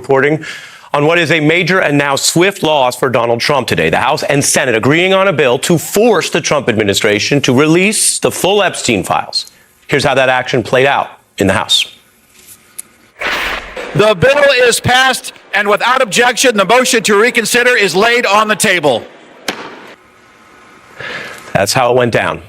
reporting on what is a major and now swift loss for Donald Trump today. The House and Senate agreeing on a bill to force the Trump administration to release the full Epstein files. Here's how that action played out in the House. The bill is passed, and without objection, the motion to reconsider is laid on the table. That's how it went down.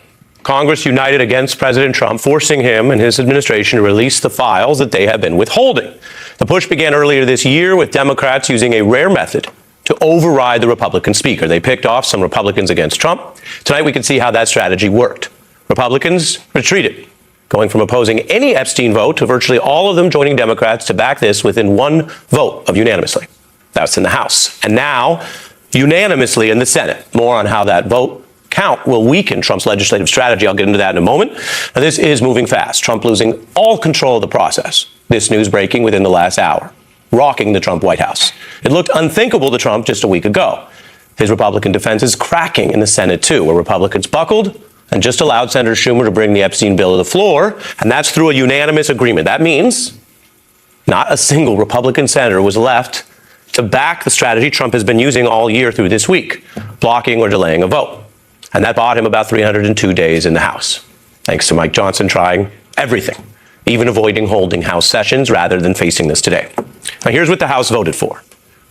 Congress united against President Trump, forcing him and his administration to release the files that they have been withholding. The push began earlier this year with Democrats using a rare method to override the Republican speaker. They picked off some Republicans against Trump. Tonight we can see how that strategy worked. Republicans retreated, going from opposing any Epstein vote to virtually all of them joining Democrats to back this within one vote of unanimously. That's in the House. And now, unanimously in the Senate. More on how that vote count will weaken Trump's legislative strategy. I'll get into that in a moment. Now, this is moving fast. Trump losing all control of the process. This news breaking within the last hour, rocking the Trump White House. It looked unthinkable to Trump just a week ago. His Republican defense is cracking in the Senate, too, where Republicans buckled and just allowed Senator Schumer to bring the Epstein bill to the floor, and that's through a unanimous agreement. That means not a single Republican senator was left to back the strategy Trump has been using all year through this week, blocking or delaying a vote. And that bought him about 302 days in the House, thanks to Mike Johnson trying everything, even avoiding holding House sessions rather than facing this today. Now, here's what the House voted for.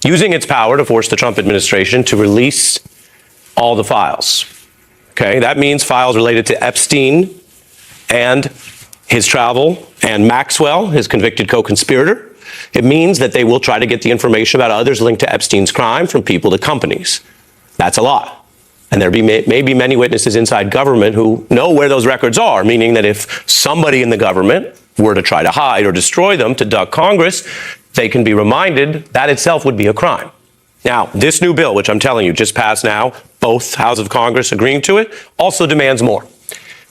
Using its power to force the Trump administration to release all the files. Okay, that means files related to Epstein and his travel and Maxwell, his convicted co-conspirator. It means that they will try to get the information about others linked to Epstein's crime from people to companies. That's a lot. And there may be many witnesses inside government who know where those records are, meaning that if somebody in the government were to try to hide or destroy them to duck Congress, they can be reminded that itself would be a crime. Now, this new bill, which I'm telling you just passed now, both houses of Congress agreeing to it, also demands more.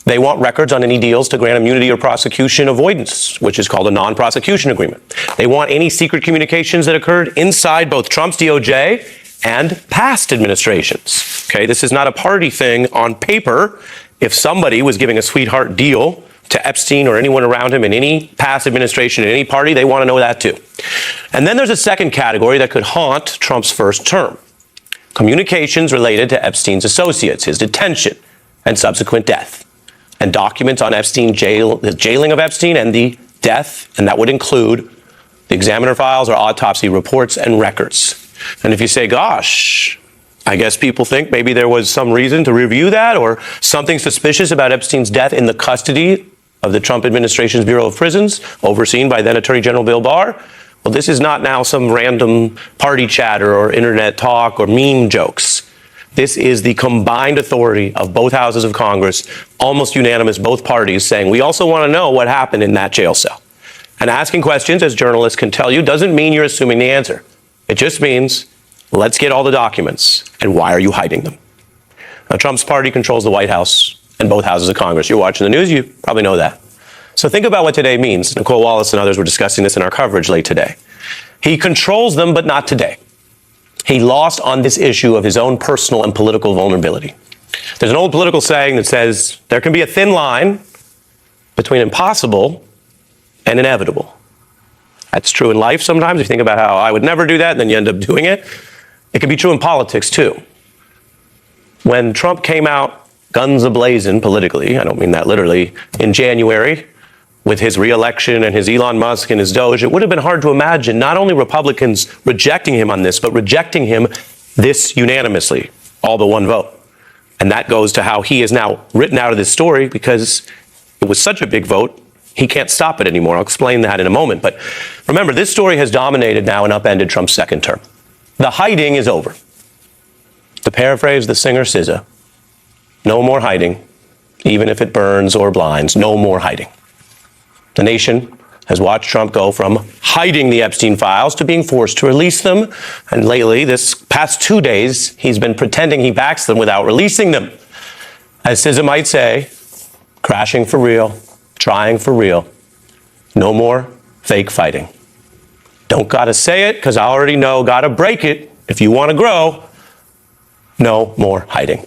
They want records on any deals to grant immunity or prosecution avoidance, which is called a non-prosecution agreement. They want any secret communications that occurred inside both Trump's DOJ and past administrations. Okay, this is not a party thing on paper. If somebody was giving a sweetheart deal to Epstein or anyone around him in any past administration in any party, they want to know that too. And then there's a second category that could haunt Trump's first term. Communications related to Epstein's associates, his detention and subsequent death, and documents on the jailing of Epstein and the death, and that would include the examiner files or autopsy reports and records. And if you say, gosh, I guess people think maybe there was some reason to review that or something suspicious about Epstein's death in the custody of the Trump administration's Bureau of Prisons, overseen by then Attorney General Bill Barr. Well, this is not now some random party chatter or internet talk or meme jokes. This is the combined authority of both houses of Congress, almost unanimous, both parties, saying we also want to know what happened in that jail cell. And asking questions, as journalists can tell you, doesn't mean you're assuming the answer. It just means, let's get all the documents, and why are you hiding them? Now, Trump's party controls the White House and both houses of Congress. You're watching the news, you probably know that. So think about what today means. Nicole Wallace and others were discussing this in our coverage late today. He controls them, but not today. He lost on this issue of his own personal and political vulnerability. There's an old political saying that says there can be a thin line between impossible and inevitable. That's true in life sometimes. You think about how I would never do that, and then you end up doing it. It can be true in politics, too. When Trump came out guns a-blazing politically, I don't mean that literally, in January, with his re-election and his Elon Musk and his Doge, it would have been hard to imagine not only Republicans rejecting him on this, but rejecting him this unanimously, all but one vote. And that goes to how he is now written out of this story because it was such a big vote, he can't stop it anymore. I'll explain that in a moment. But remember, this story has dominated now and upended Trump's second term. The hiding is over. To paraphrase the singer SZA, no more hiding, even if it burns or blinds, no more hiding. The nation has watched Trump go from hiding the Epstein files to being forced to release them. And lately, this past 2 days, he's been pretending he backs them without releasing them. As SZA might say, crashing for real, trying for real. No more fake fighting. Don't gotta say it, because I already know, gotta break it if you want to grow. No more hiding.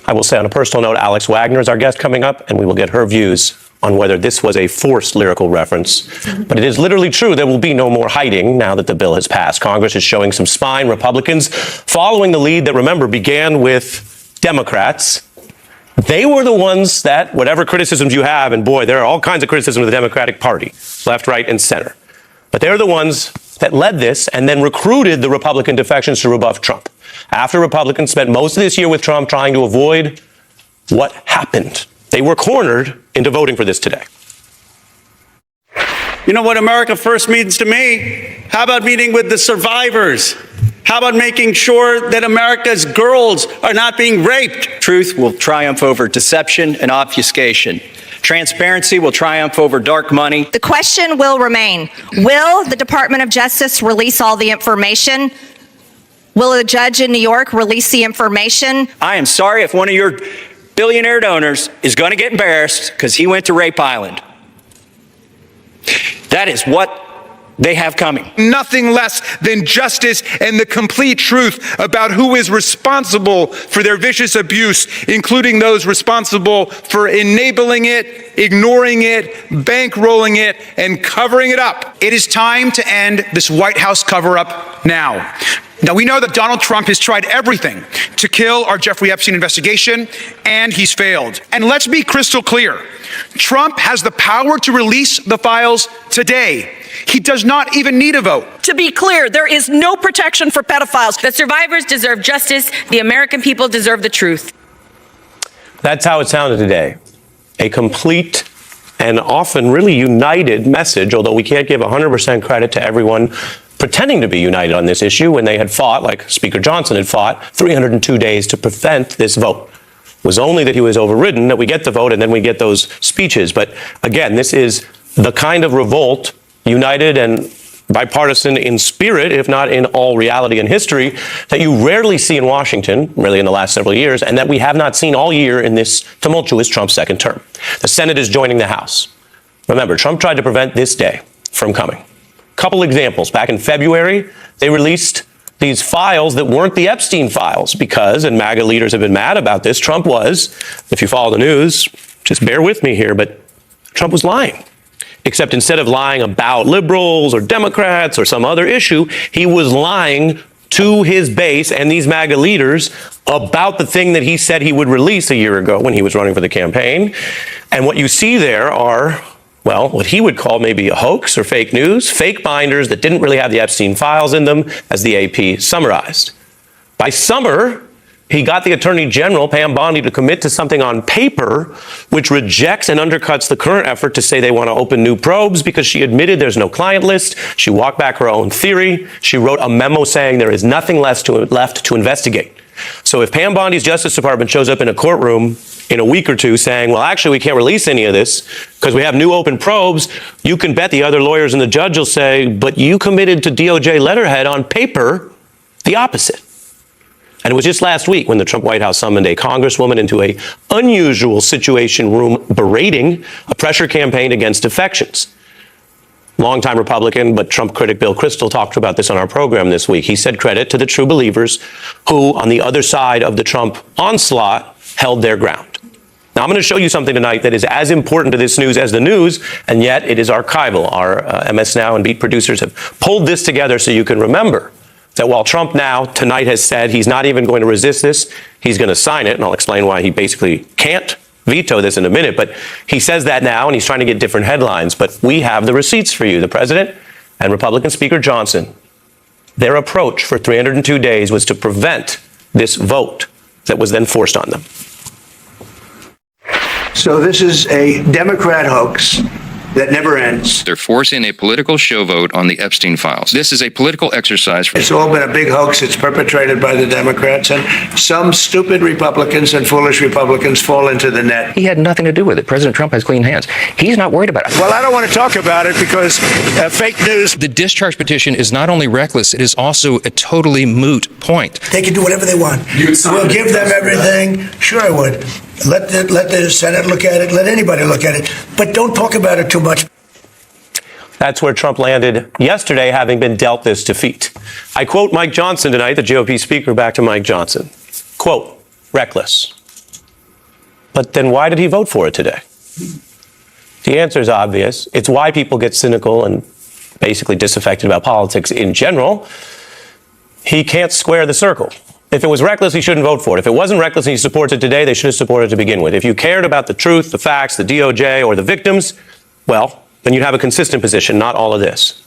I will say on a personal note, Alex Wagner is our guest coming up, and we will get her views on whether this was a forced lyrical reference, but it is literally true. There will be no more hiding now that the bill has passed. Congress is showing some spine. Republicans following the lead that, remember, began with Democrats. They were the ones that, whatever criticisms you have, and boy, there are all kinds of criticisms of the Democratic Party, left, right, and center. But they're the ones that led this and then recruited the Republican defections to rebuff Trump. After Republicans spent most of this year with Trump trying to avoid what happened, they were cornered into voting for this today. You know what America First means to me? How about meeting with the survivors? How about making sure that America's girls are not being raped? Truth will triumph over deception and obfuscation. Transparency will triumph over dark money. The question will remain, will the Department of Justice release all the information? Will a judge in New York release the information? I am sorry if one of your billionaire donors is going to get embarrassed because he went to Rape Island. That is what they have coming. Nothing less than justice and the complete truth about who is responsible for their vicious abuse, including those responsible for enabling it, ignoring it, bankrolling it, and covering it up. It is time to end this White House cover-up now. Now, we know that Donald Trump has tried everything to kill our Jeffrey Epstein investigation, and he's failed. And let's be crystal clear. Trump has the power to release the files today. He does not even need a vote. To be clear, there is no protection for pedophiles. The survivors deserve justice. The American people deserve the truth. That's how it sounded today. A complete and often really united message, although we can't give 100% credit to everyone pretending to be united on this issue when they had fought, like Speaker Johnson had fought, 302 days to prevent this vote. It was only that he was overridden that we get the vote and then we get those speeches. But again, this is the kind of revolt, united and bipartisan in spirit, if not in all reality and history, that you rarely see in Washington, really in the last several years, and that we have not seen all year in this tumultuous Trump second term. The Senate is joining the House. Remember, Trump tried to prevent this day from coming. Couple examples. Back in February, they released these files that weren't the Epstein files because, and MAGA leaders have been mad about this, Trump was, if you follow the news, just bear with me here, but Trump was lying. Except instead of lying about liberals or Democrats or some other issue, he was lying to his base and these MAGA leaders about the thing that he said he would release a year ago when he was running for the campaign. And what you see there are, well, what he would call maybe a hoax or fake news, fake binders that didn't really have the Epstein files in them, as the AP summarized. By summer, he got the Attorney General, Pam Bondi, to commit to something on paper which rejects and undercuts the current effort to say they want to open new probes because she admitted there's no client list. She walked back her own theory. She wrote a memo saying there is nothing left to investigate. So if Pam Bondi's Justice Department shows up in a courtroom in a week or two saying, well, actually, we can't release any of this because we have new open probes, you can bet the other lawyers and the judge will say, but you committed to DOJ letterhead on paper the opposite. And it was just last week when the Trump White House summoned a congresswoman into an unusual situation room berating a pressure campaign against defections. Longtime Republican, but Trump critic Bill Kristol talked about this on our program this week. He said credit to the true believers who, on the other side of the Trump onslaught, held their ground. Now, I'm going to show you something tonight that is as important to this news as the news, and yet it is archival. Our MS Now and Beat producers have pulled this together so you can remember that while Trump now tonight has said he's not even going to resist this, he's going to sign it, and I'll explain why he basically can't veto this in a minute, but he says that now and he's trying to get different headlines. But we have the receipts for you. The president and Republican Speaker Johnson, their approach for 302 days was to prevent this vote that was then forced on them. So this is a Democrat hoax that never ends. They're forcing a political show vote on the Epstein files. This is a political exercise. It's all been a big hoax. It's perpetrated by the Democrats, and some stupid Republicans and foolish Republicans fall into the net. He had nothing to do with it. President Trump has clean hands. He's not worried about it. Well, I don't want to talk about it because fake news. The discharge petition is not only reckless, it is also a totally moot point. They can do whatever they want. We'll give them everything. Sure, I would. Let the Senate look at it. Let anybody look at it. But don't talk about it too much. That's where Trump landed yesterday, having been dealt this defeat. I quote Mike Johnson tonight, the GOP speaker, back to Mike Johnson. Quote, reckless. But then why did he vote for it today? The answer is obvious. It's why people get cynical and basically disaffected about politics in general. He can't square the circle. If it was reckless, he shouldn't vote for it. If it wasn't reckless and he supports it today, they should have supported it to begin with. If you cared about the truth, the facts, the DOJ, or the victims, well, then you'd have a consistent position, not all of this.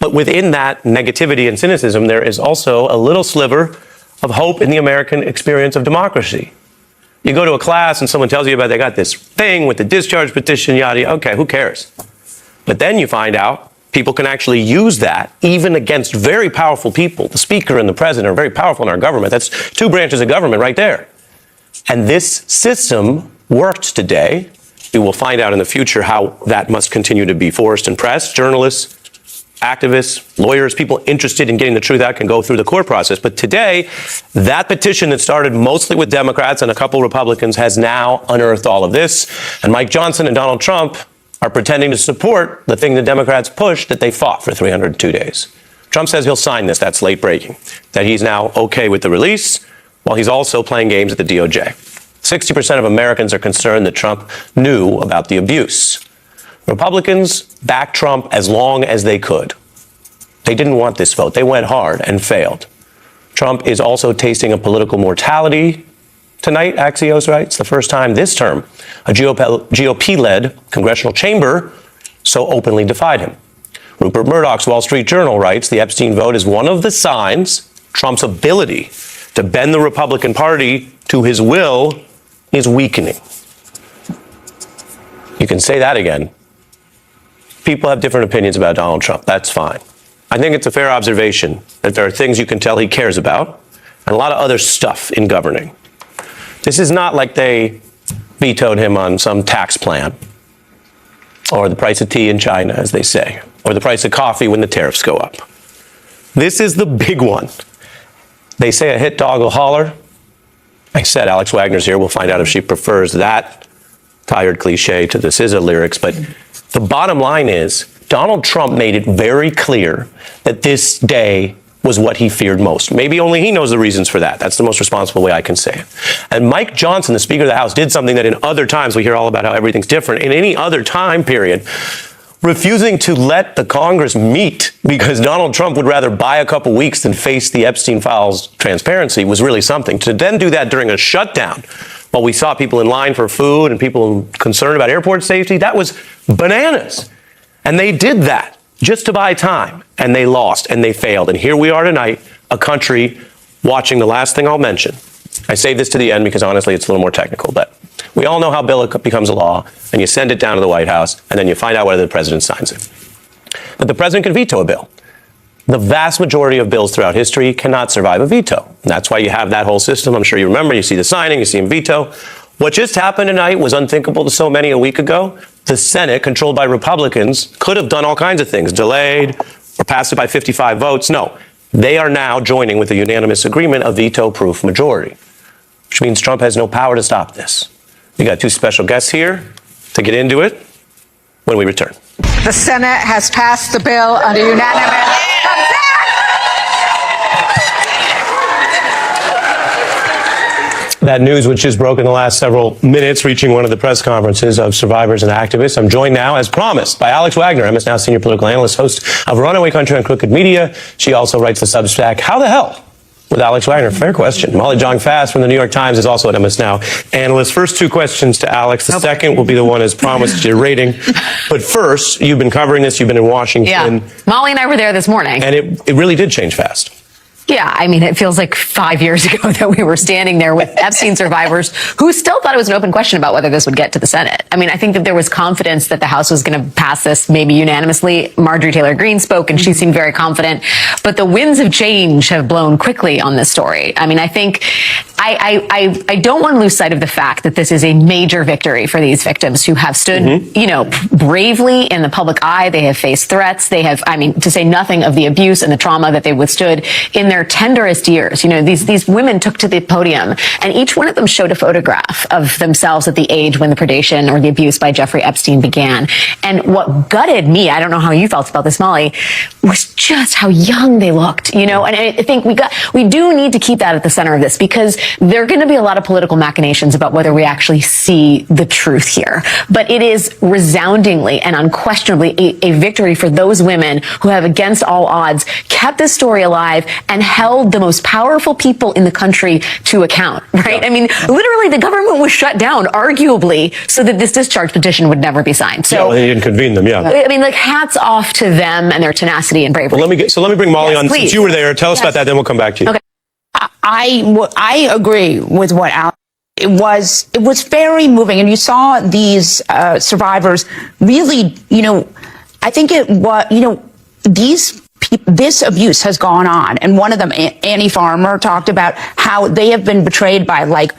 But within that negativity and cynicism, there is also a little sliver of hope in the American experience of democracy. You go to a class and someone tells you about they got this thing with the discharge petition, yada, yada. Okay, who cares? But then you find out people can actually use that even against very powerful people. The speaker and the president are very powerful in our government. That's two branches of government right there. And this system worked today. We will find out in the future how that must continue to be forced and pressed. Journalists, activists, lawyers, people interested in getting the truth out can go through the court process. But today, that petition that started mostly with Democrats and a couple Republicans has now unearthed all of this. And Mike Johnson and Donald Trump are pretending to support the thing the Democrats pushed that they fought for 302 days. Trump says he'll sign this. That's late breaking. That he's now okay with the release, while he's also playing games at the DOJ. 60% of Americans are concerned that Trump knew about the abuse. Republicans backed Trump as long as they could. They didn't want this vote. They went hard and failed. Trump is also tasting a political mortality tonight, Axios writes, the first time this term a GOP-led congressional chamber so openly defied him. Rupert Murdoch's Wall Street Journal writes the Epstein vote is one of the signs Trump's ability to bend the Republican Party to his will is weakening. You can say that again. People have different opinions about Donald Trump. That's fine. I think it's a fair observation that there are things you can tell he cares about and a lot of other stuff in governing. This is not like they vetoed him on some tax plan or the price of tea in China, as they say, or the price of coffee when the tariffs go up. This is the big one. They say a hit dog will holler. I said Alex Wagner's here. We'll find out if she prefers that tired cliche to the SZA lyrics. But the bottom line is Donald Trump made it very clear that this day was what he feared most. Maybe only he knows the reasons for that. That's the most responsible way I can say it. And Mike Johnson, the Speaker of the House, did something that in other times we hear all about how everything's different. In any other time period, refusing to let the Congress meet because Donald Trump would rather buy a couple weeks than face the Epstein files transparency was really something. To then do that during a shutdown while we saw people in line for food and people concerned about airport safety, that was bananas. And they did that just to buy time, and they lost, and they failed. And here we are tonight, a country watching the last thing I'll mention. I save this to the end because honestly it's a little more technical, but we all know how a bill becomes a law, and you send it down to the White House, and then you find out whether the president signs it. But the president can veto a bill. The vast majority of bills throughout history cannot survive a veto. And that's why you have that whole system. I'm sure you remember, you see the signing, you see him veto. What just happened tonight was unthinkable to so many a week ago. The Senate, controlled by Republicans, could have done all kinds of things, delayed or passed it by 55 votes. No, they are now joining with a unanimous agreement a veto-proof majority, which means Trump has no power to stop this. We got two special guests here to get into it when we return. The Senate has passed the bill under unanimous consent. That news, which just broke in the last several minutes, reaching one of the press conferences of survivors and activists. I'm joined now, as promised, by Alex Wagner, MS Now senior political analyst, host of Runaway Country on Crooked Media. She also writes the Substack, How the Hell? With Alex Wagner. Fair question. Molly Jong-Fast from the New York Times is also at MS Now analyst. First two questions to Alex. The second will be the one as promised, your rating. But first, you've been covering this. You've been in Washington. Yeah. Molly and I were there this morning. And it really did change fast. Yeah, I mean, it feels like 5 years ago that we were standing there with Epstein survivors who still thought it was an open question about whether this would get to the Senate. I mean, I think that there was confidence that the House was going to pass this maybe unanimously. Marjorie Taylor Greene spoke and she seemed very confident. But the winds of change have blown quickly on this story. I mean, I think I don't want to lose sight of the fact that this is a major victory for these victims who have stood, bravely in the public eye. They have faced threats. They have, to say nothing of the abuse and the trauma that they withstood in their their tenderest years. You know, these women took to the podium, and each one of them showed a photograph of themselves at the age when the predation or the abuse by Jeffrey Epstein began. And what gutted me, I don't know how you felt about this, Molly, was just how young they looked, you know. And I think we do need to keep that at the center of this, because there are going to be a lot of political machinations about whether we actually see the truth here. But it is resoundingly and unquestionably a victory for those women who have, against all odds, kept this story alive and held the most powerful people in the country to account, right? I mean, literally the government was shut down, arguably, so that this discharge petition would never be signed. So they didn't convene them, I mean, like, hats off to them and their tenacity and bravery. Well, let me bring Molly on. Please. Since you were there, tell us about that, then we'll come back to you. Okay. I agree with what Alex. It was very moving, and you saw these survivors really, you know, I think it was, you know, this abuse has gone on, and one of them, Annie Farmer, talked about how they have been betrayed by, like,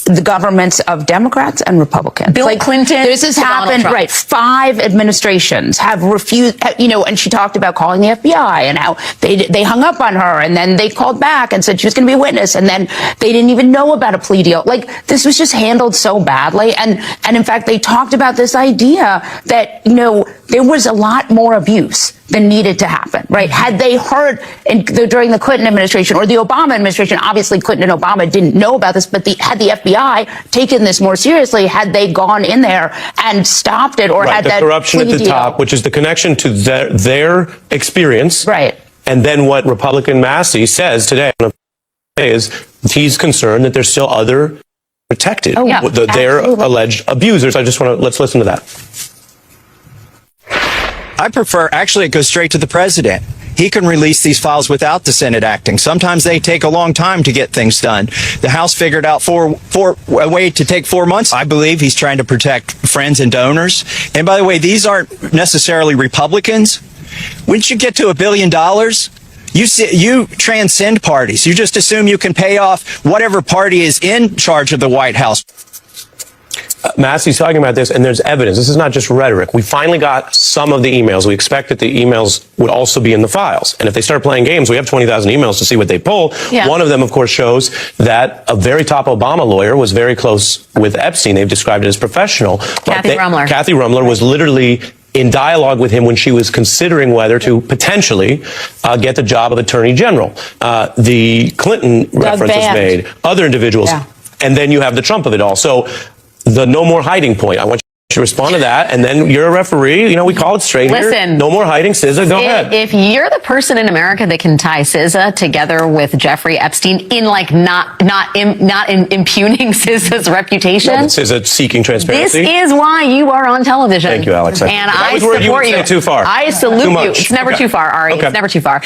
the governments of Democrats and Republicans. Bill Clinton. This has happened, right? 5 administrations have refused, you know, and she talked about calling the FBI and how they hung up on her, and then they called back and said she was going to be a witness, and then they didn't even know about a plea deal. Like, this was just handled so badly. And in fact, they talked about this idea that, you know, there was a lot more abuse than needed to happen, right? Had they heard during the Clinton administration or the Obama administration, obviously Clinton and Obama didn't know about this, but had the FBI taken this more seriously, had they gone in there and stopped it, or had the that corruption at the deal, top, which is the connection to their experience, right? And then what Republican Massey says today is he's concerned that there's still other protected, their alleged abusers. Let's listen to that. I prefer, actually, it goes straight to the president. He can release these files without the Senate acting. Sometimes they take a long time to get things done. The House figured out a way to take 4 months. I believe he's trying to protect friends and donors. And by the way, these aren't necessarily Republicans. Once you get to $1 billion, you transcend parties. You just assume you can pay off whatever party is in charge of the White House. Massey's talking about this, and there's evidence. This is not just rhetoric. We finally got some of the emails. We expect that the emails would also be in the files. And if they start playing games, we have 20,000 emails to see what they pull. Yeah. One of them, of course, shows that a very top Obama lawyer was very close with Epstein. They've described it as professional. Kathy Rumler. Kathy Rumler was literally in dialogue with him when she was considering whether to potentially get the job of Attorney General. The Clinton reference was made, other individuals. Yeah. And then you have the Trump of it all. So the no more hiding point. I want you to respond to that. And then you're a referee. You know, we call it straight here. Listen. No more hiding. SZA, go ahead. If you're the person in America that can tie SZA together with Jeffrey Epstein in, like, not impugning SZA's reputation. No, SZA seeking transparency. This is why you are on television. Thank you, Alex. And I support you. Too far. I salute you. It's never too far, Ari. Okay. It's never too far.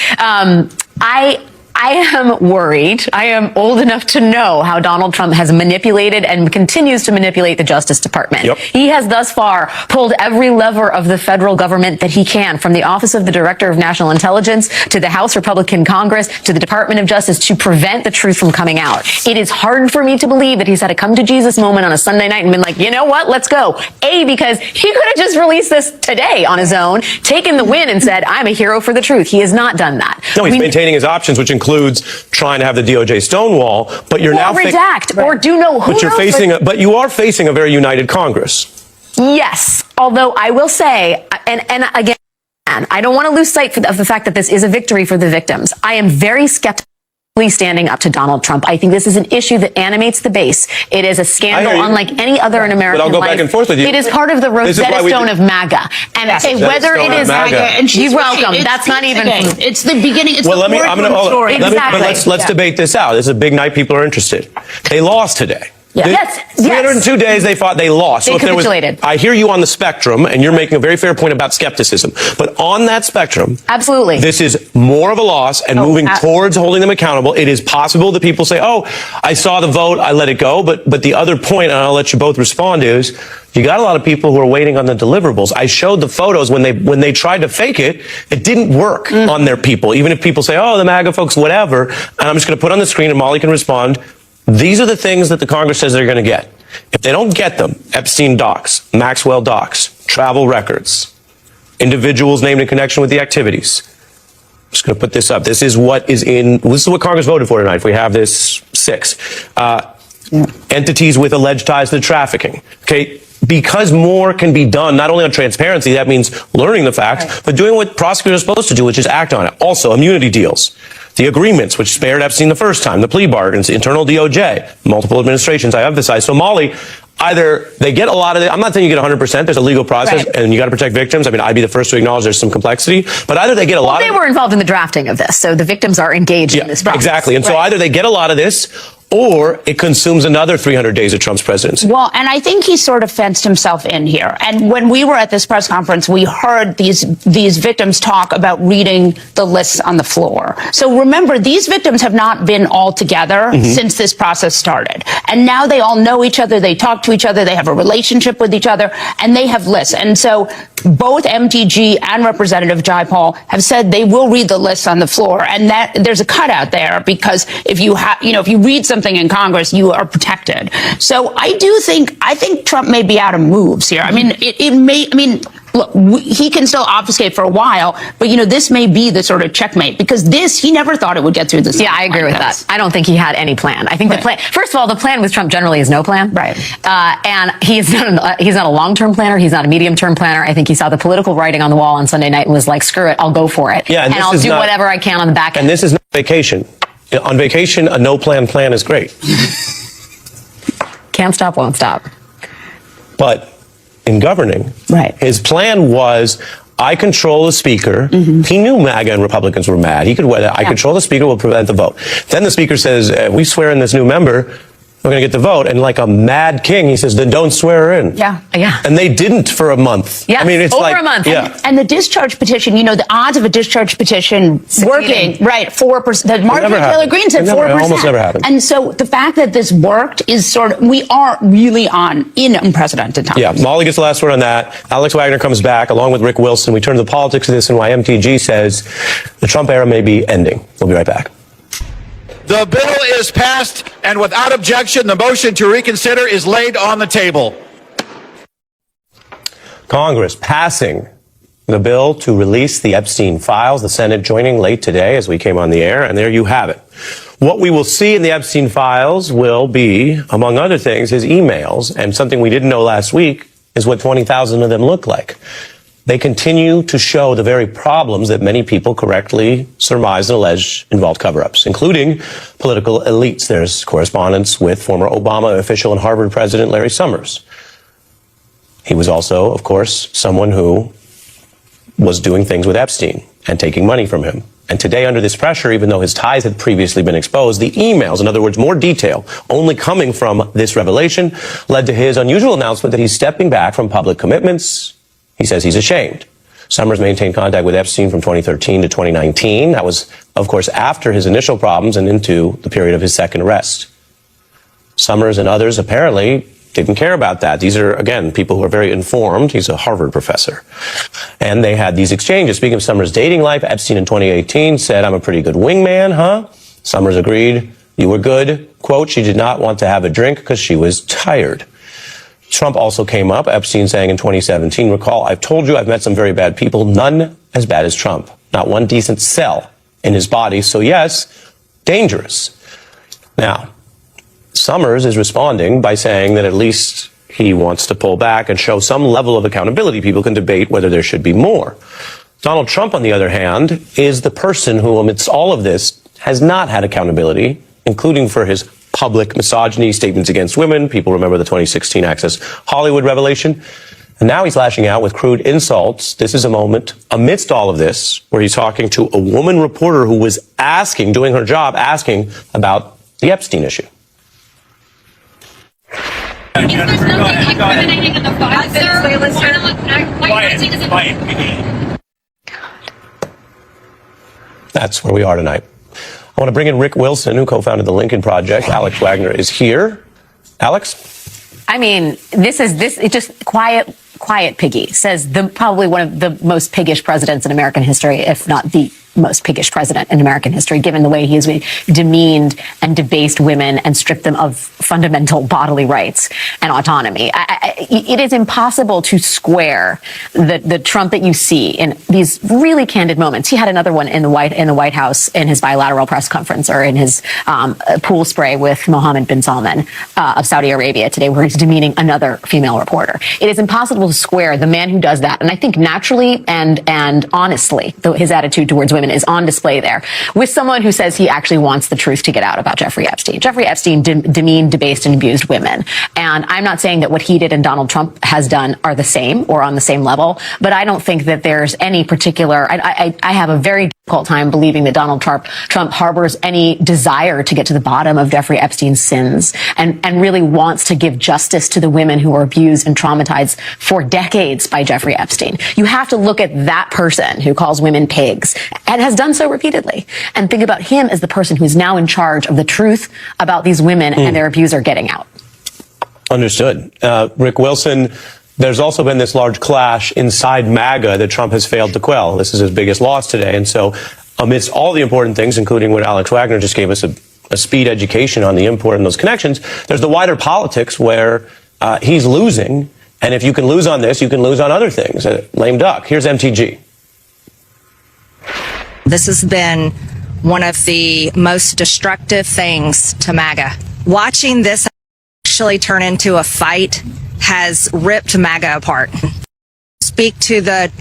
I am worried. I am old enough to know how Donald Trump has manipulated and continues to manipulate the Justice Department. Yep. He has thus far pulled every lever of the federal government that he can, from the Office of the Director of National Intelligence to the House Republican Congress to the Department of Justice, to prevent the truth from coming out. It is hard for me to believe that he's had a come to Jesus moment on a Sunday night and been like, you know what, let's go. Because he could have just released this today on his own, taken the win and said, I'm a hero for the truth. He has not done that. No, he's maintaining his options, which includes trying to have the DOJ stonewall, but you're now redact or do no who. But you're facing, but you are facing a very united Congress. Yes, although I will say, and again, I don't want to lose sight of the fact that this is a victory for the victims. I am very skeptical standing up to Donald Trump. I think this is an issue that animates the base. It is a scandal unlike any other in American life. But I'll go back and forth with you. It is part of the Rosetta Stone of MAGA. And whether it is MAGA, and you're welcome. That's not even. It's the beginning. It's well, the story. Exactly. But let's debate this out. This is a big night. People are interested. They lost today. Yes. 302 days they fought, they lost. They capitulated. I hear you on the spectrum, and you're making a very fair point about skepticism. But on that spectrum, absolutely, this is more of a loss and moving towards holding them accountable. It is possible that people say, oh, I saw the vote, I let it go. But the other point, and I'll let you both respond, is you got a lot of people who are waiting on the deliverables. I showed the photos when they tried to fake it. It didn't work on their people. Even if people say, oh, the MAGA folks, whatever. And I'm just going to put on the screen, and Molly can respond. These are the things that the Congress says they're going to get. If they don't get them, Epstein docs, Maxwell docs, travel records, individuals named in connection with the activities, just going to put this up. This is what Congress voted for tonight. If we have this 6. Entities with alleged ties to trafficking. Okay. Because more can be done, not only on transparency, that means learning the facts, but doing what prosecutors are supposed to do, which is act on it. Also, immunity deals, the agreements, which spared Epstein the first time, the plea bargains, internal DOJ, multiple administrations, I emphasize. So, Molly, either they get a lot of it. I'm not saying you get 100%. There's a legal process, and you got to protect victims. I mean, I'd be the first to acknowledge there's some complexity. But either they get a lot of it. They were involved in the drafting of this, so the victims are engaged in this process. Exactly. And so either they get a lot of this, or it consumes another 300 days of Trump's presidency. Well, and I think he sort of fenced himself in here. And when we were at this press conference, we heard these victims talk about reading the lists on the floor. So remember, these victims have not been all together since this process started. And now they all know each other, they talk to each other, they have a relationship with each other, and they have lists. And so both MTG and Representative Jayapal have said they will read the lists on the floor, and that there's a cutout there, because if you if you read something in Congress, you are protected. So I think Trump may be out of moves here. I mean, look, he can still obfuscate for a while, but this may be the sort of checkmate, because he never thought it would get through this. Yeah, I agree with that. I don't think he had any plan. I think the plan, first of all, the plan with Trump generally is no plan. Right. And he's not a long-term planner. He's not a medium-term planner. I think he saw the political writing on the wall on Sunday night and was like, screw it, I'll go for it. Yeah, and I'll do whatever I can on the back end. And this is not vacation. On vacation, a no-plan plan is great. Can't stop, won't stop. But in governing, his plan was, I control the speaker. He knew MAGA and Republicans were mad. He could, I control the speaker, will prevent the vote. Then the speaker says, we swear in this new member, we're going to get the vote. And like a mad king, he says, then don't swear her in. Yeah. And they didn't for a month. Yeah. I mean, it's over a month. Yeah. And the discharge petition, the odds of a discharge petition working, 4%. That Marjorie Taylor Greene said 4%. It almost never happened. And so the fact that this worked is we are really in unprecedented times. Yeah. Molly gets the last word on that. Alex Wagner comes back along with Rick Wilson. We turn to the politics of this and why MTG says the Trump era may be ending. We'll be right back. The bill is passed, and without objection, the motion to reconsider is laid on the table. Congress passing the bill to release the Epstein files, the Senate joining late today as we came on the air, and there you have it. What we will see in the Epstein files will be, among other things, his emails, and something we didn't know last week is what 20,000 of them look like. They continue to show the very problems that many people correctly surmise and allege involved cover-ups, including political elites. There's correspondence with former Obama official and Harvard president Larry Summers. He was also, of course, someone who was doing things with Epstein and taking money from him. And today, under this pressure, even though his ties had previously been exposed, the emails, in other words, more detail, only coming from this revelation, led to his unusual announcement that he's stepping back from public commitments. He says he's ashamed. Summers maintained contact with Epstein from 2013 to 2019. That was, of course, after his initial problems and into the period of his second arrest. Summers and others apparently didn't care about that. These are, again, people who are very informed. He's a Harvard professor. And they had these exchanges. Speaking of Summers' dating life, Epstein in 2018 said, I'm a pretty good wingman, huh? Summers agreed. You were good. Quote, she did not want to have a drink because she was tired. Trump also came up, Epstein saying in 2017, recall, I've told you I've met some very bad people, none as bad as Trump. Not one decent cell in his body. So yes, dangerous. Now, Summers is responding by saying that at least he wants to pull back and show some level of accountability. People can debate whether there should be more. Donald Trump, on the other hand, is the person who, amidst all of this, has not had accountability, including for his public misogyny, statements against women. People remember the 2016 Access Hollywood revelation. And now he's lashing out with crude insults. This is a moment amidst all of this where he's talking to a woman reporter who was doing her job, asking about the Epstein issue. That's where we are tonight. I want to bring in Rick Wilson, who co-founded the Lincoln Project. Alex Wagner is here. Alex? I mean, it's just quiet quiet piggy, says probably one of the most piggish presidents in American history, if not the most piggish president in American history, given the way he has demeaned and debased women and stripped them of fundamental bodily rights and autonomy. It is impossible to square the Trump that you see in these really candid moments. He had another one in the White House in his bilateral press conference, or in his pool spray with Mohammed bin Salman of Saudi Arabia today, where he's demeaning another female reporter. It is impossible to square the man who does that, and I think naturally and honestly, his attitude towards women is on display there, with someone who says he actually wants the truth to get out about Jeffrey Epstein. Jeffrey Epstein demeaned, debased, and abused women. And I'm not saying that what he did and Donald Trump has done are the same or on the same level, but I don't think that there's any particular, I have a very difficult time believing that Donald Trump harbors any desire to get to the bottom of Jeffrey Epstein's sins and really wants to give justice to the women who were abused and traumatized for decades by Jeffrey Epstein. You have to look at that person who calls women pigs and has done so repeatedly, and think about him as the person who is now in charge of the truth about these women and their abuser getting out. Understood. Rick Wilson, there's also been this large clash inside MAGA that Trump has failed to quell. This is his biggest loss today. And so amidst all the important things, including what Alex Wagner just gave us, a speed education on the import and those connections, there's the wider politics where he's losing. And if you can lose on this, you can lose on other things. Lame duck. Here's MTG. This has been one of the most destructive things to MAGA. Watching this actually turn into a fight has ripped MAGA apart. Speak to the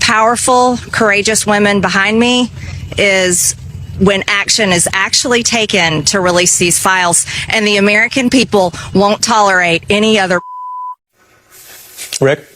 powerful, courageous women behind me is when action is actually taken to release these files, and the American people won't tolerate any other. Rick?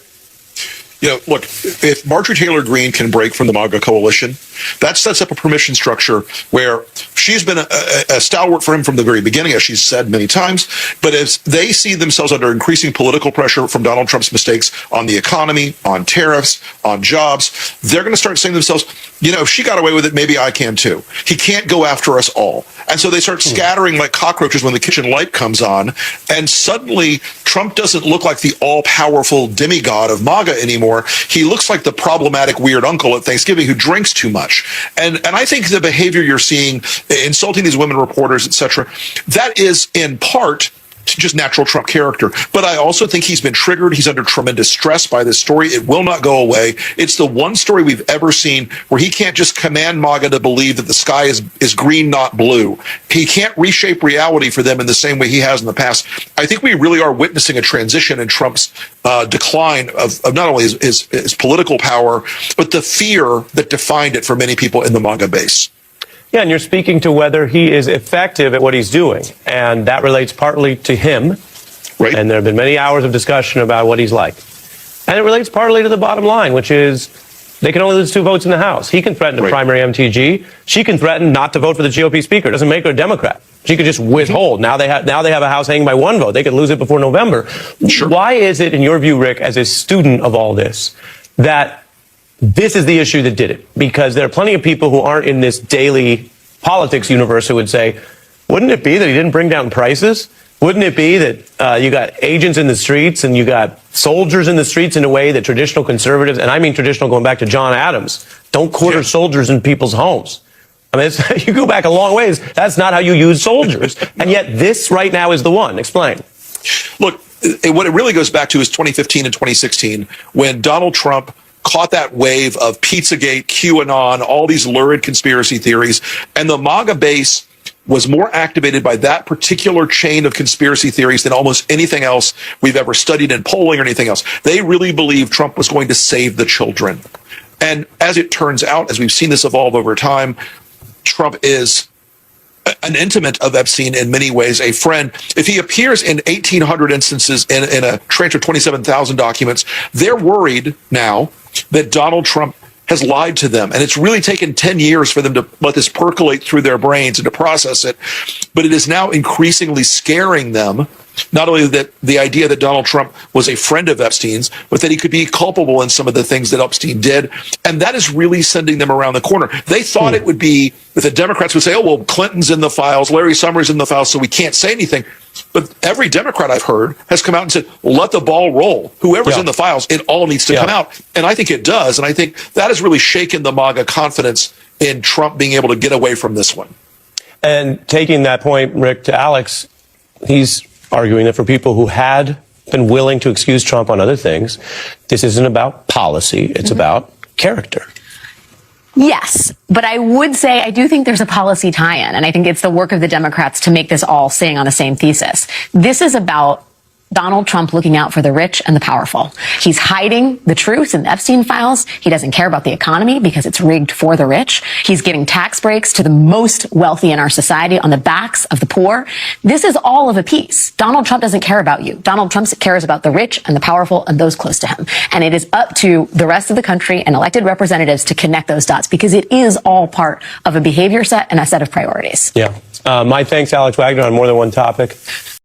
You know, look, if Marjorie Taylor Greene can break from the MAGA coalition, that sets up a permission structure where she's been a stalwart for him from the very beginning, as she's said many times. But as they see themselves under increasing political pressure from Donald Trump's mistakes on the economy, on tariffs, on jobs, they're going to start saying to themselves, you know, if she got away with it, maybe I can too. He can't go after us all. And so they start scattering like cockroaches when the kitchen light comes on. And suddenly Trump doesn't look like the all-powerful demigod of MAGA anymore. He looks like the problematic weird uncle at Thanksgiving who drinks too much. And I think the behavior you're seeing, insulting these women reporters, etc., that is in part just natural Trump character. But I also think he's been triggered. He's under tremendous stress by this story. It will not go away. It's the one story we've ever seen where he can't just command MAGA to believe that the sky is green, not blue. He can't reshape reality for them in the same way he has in the past. I think we really are witnessing a transition in Trump's decline of not only his political power, but the fear that defined it for many people in the MAGA base. Yeah, and you're speaking to whether he is effective at what he's doing, and that relates partly to him. Right. And there have been many hours of discussion about what he's like. And it relates partly to the bottom line, which is they can only lose 2 votes in the House. He can threaten a primary MTG. She can threaten not to vote for the GOP speaker. It doesn't make her a Democrat. She could just withhold. Now they have a House hanging by 1 vote. They could lose it before November. Sure. Why is it, in your view, Rick, as a student of all this, that this is the issue that did it? Because there are plenty of people who aren't in this daily politics universe who would say, wouldn't it be that he didn't bring down prices? Wouldn't it be that you got agents in the streets and you got soldiers in the streets in a way that traditional conservatives, and I mean traditional going back to John Adams, don't quarter soldiers in people's homes? I mean, you go back a long ways. That's not how you use soldiers. And yet this right now is the one. Explain. Look, what it really goes back to is 2015 and 2016 when Donald Trump caught that wave of Pizzagate, QAnon, all these lurid conspiracy theories, and the MAGA base was more activated by that particular chain of conspiracy theories than almost anything else we've ever studied in polling or anything else. They really believed Trump was going to save the children. And as it turns out, as we've seen this evolve over time, Trump is an intimate of Epstein in many ways, a friend. If he appears in 1,800 instances in a tranche of 27,000 documents, they're worried now that Donald Trump has lied to them. And it's really taken 10 years for them to let this percolate through their brains and to process it. But it is now increasingly scaring them, not only that the idea that Donald Trump was a friend of Epstein's, but that he could be culpable in some of the things that Epstein did. And that is really sending them around the corner. They thought it would be that the Democrats would say, oh, well, Clinton's in the files, Larry Summers in the files, so we can't say anything. But every Democrat I've heard has come out and said, well, let the ball roll. Whoever's in the files, it all needs to come out. And I think it does. And I think that has really shaken the MAGA confidence in Trump being able to get away from this one. And taking that point, Rick, to Alex, he's arguing that for people who had been willing to excuse Trump on other things, this isn't about policy, it's about character. Yes, but I would say I do think there's a policy tie-in, and I think it's the work of the Democrats to make this all sing on the same thesis. This is about Donald Trump looking out for the rich and the powerful. He's hiding the truth in the Epstein files. He doesn't care about the economy because it's rigged for the rich. He's giving tax breaks to the most wealthy in our society on the backs of the poor. This is all of a piece. Donald Trump doesn't care about you. Donald Trump cares about the rich and the powerful and those close to him. And it is up to the rest of the country and elected representatives to connect those dots because it is all part of a behavior set and a set of priorities. Yeah. My thanks, Alex Wagner, on more than one topic.